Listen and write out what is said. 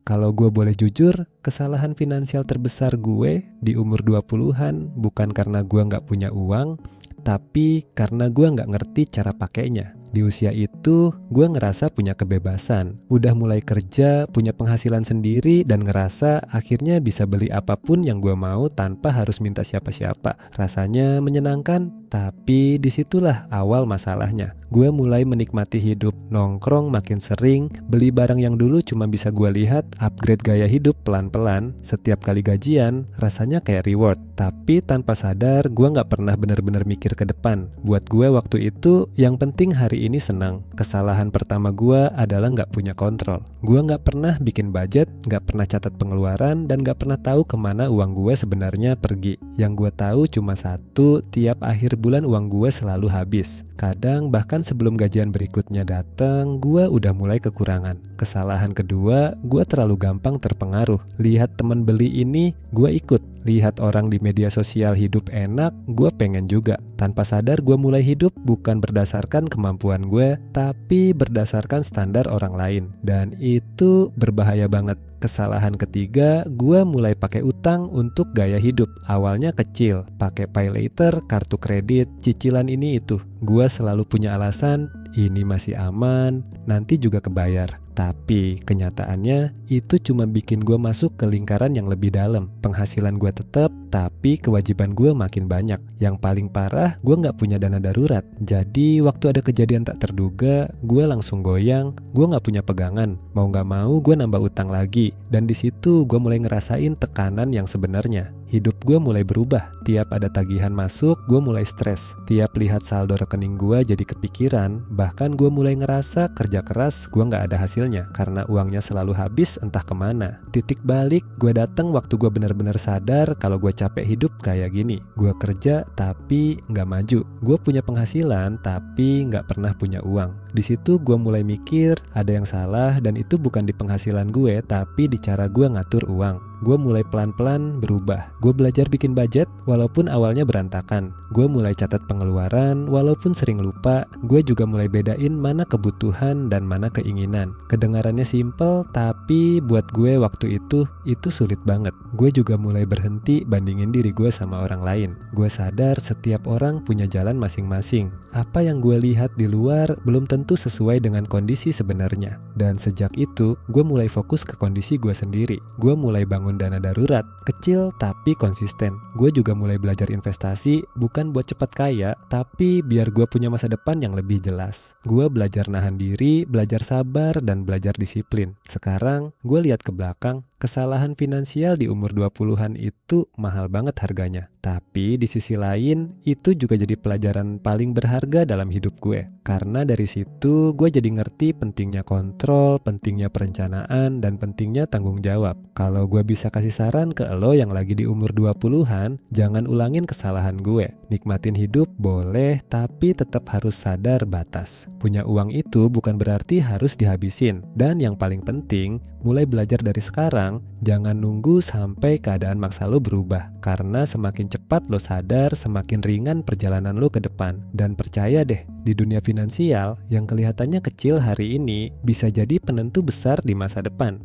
Kalau gue boleh jujur, kesalahan finansial terbesar gue di umur 20-an bukan karena gue nggak punya uang, tapi karena gue nggak ngerti cara pakainya. Di usia itu, gue ngerasa punya kebebasan. Udah mulai kerja, punya penghasilan sendiri, dan ngerasa akhirnya bisa beli apapun yang gue mau tanpa harus minta siapa-siapa. Rasanya menyenangkan, tapi disitulah awal masalahnya. Gue mulai menikmati hidup, nongkrong makin sering, beli barang yang dulu cuma bisa gue lihat, upgrade gaya hidup pelan-pelan. Setiap kali gajian, rasanya kayak reward. Tapi tanpa sadar, gue gak pernah benar-benar mikir ke depan. Buat gue waktu itu, yang penting hari ini senang. Kesalahan pertama gue adalah gak punya kontrol. Gue gak pernah bikin budget, gak pernah catat pengeluaran, dan gak pernah tahu kemana uang gue sebenarnya pergi. Yang gue tahu cuma satu, tiap akhir bulan uang gue selalu habis. Kadang bahkan sebelum gajian berikutnya datang, gue udah mulai kekurangan. Kesalahan kedua, gue terlalu gampang terpengaruh. Lihat temen beli ini, gue ikut. Lihat orang di media sosial hidup enak, gue pengen juga. Tanpa sadar gue mulai hidup bukan berdasarkan kemampuan gue, tapi berdasarkan standar orang lain. Dan itu berbahaya banget. Kesalahan ketiga, gue mulai pakai utang untuk gaya hidup. Awalnya kecil, pakai pay later, kartu kredit, cicilan ini itu. Gue selalu punya alasan, ini masih aman, nanti juga kebayar. Tapi kenyataannya itu cuma bikin gue masuk ke lingkaran yang lebih dalam. Penghasilan gue tetap, tapi kewajiban gue makin banyak. Yang paling parah, gue gak punya dana darurat. Jadi waktu ada kejadian tak terduga, gue langsung goyang. Gue gak punya pegangan. Mau gak mau gue nambah utang lagi. Dan di situ gue mulai ngerasain tekanan yang sebenarnya. Hidup gue mulai berubah. Tiap ada tagihan masuk, gue mulai stres. Tiap lihat saldo rekening gue jadi kepikiran. Bahkan gue mulai ngerasa kerja keras gue gak ada hasilnya karena uangnya selalu habis entah kemana. Titik balik gue datang waktu gue benar-benar sadar kalau gue capek hidup kayak gini. Gue kerja tapi gak maju. Gue punya penghasilan tapi gak pernah punya uang. Di situ gue mulai mikir ada yang salah dan itu bukan di penghasilan gue tapi di cara gue ngatur uang. Gue mulai pelan-pelan berubah. Gue belajar bikin budget walaupun awalnya berantakan. Gue mulai catat pengeluaran walaupun sering lupa. Gue juga mulai bedain mana kebutuhan dan mana keinginan. Kedengarannya simple tapi buat gue waktu itu sulit banget. Gue juga mulai berhenti bandingin diri gue sama orang lain. Gue sadar setiap orang punya jalan masing-masing. Apa yang gue lihat di luar belum tentu sesuai dengan kondisi sebenarnya. Dan sejak itu gue mulai fokus ke kondisi gue sendiri. Gue mulai bangun dana darurat, kecil tapi konsisten. Gue juga mulai belajar investasi, bukan buat cepat kaya, tapi biar gue punya masa depan yang lebih jelas. Gue belajar nahan diri, belajar sabar, dan belajar disiplin. Sekarang, gue lihat ke belakang, kesalahan finansial di umur 20-an itu mahal banget harganya. Tapi di sisi lain, itu juga jadi pelajaran paling berharga dalam hidup gue. Karena dari situ, gue jadi ngerti pentingnya kontrol, pentingnya perencanaan, dan pentingnya tanggung jawab. Kalau gue bisa kasih saran ke lo yang lagi di umur 20-an, jangan ulangin kesalahan gue. Nikmatin hidup boleh, tapi tetap harus sadar batas. Punya uang itu bukan berarti harus dihabisin. Dan yang paling penting, mulai belajar dari sekarang, jangan nunggu sampai keadaan maksa lo berubah. Karena semakin cepat lo sadar, semakin ringan perjalanan lo ke depan. Dan percaya deh, di dunia finansial, yang kelihatannya kecil hari ini bisa jadi penentu besar di masa depan.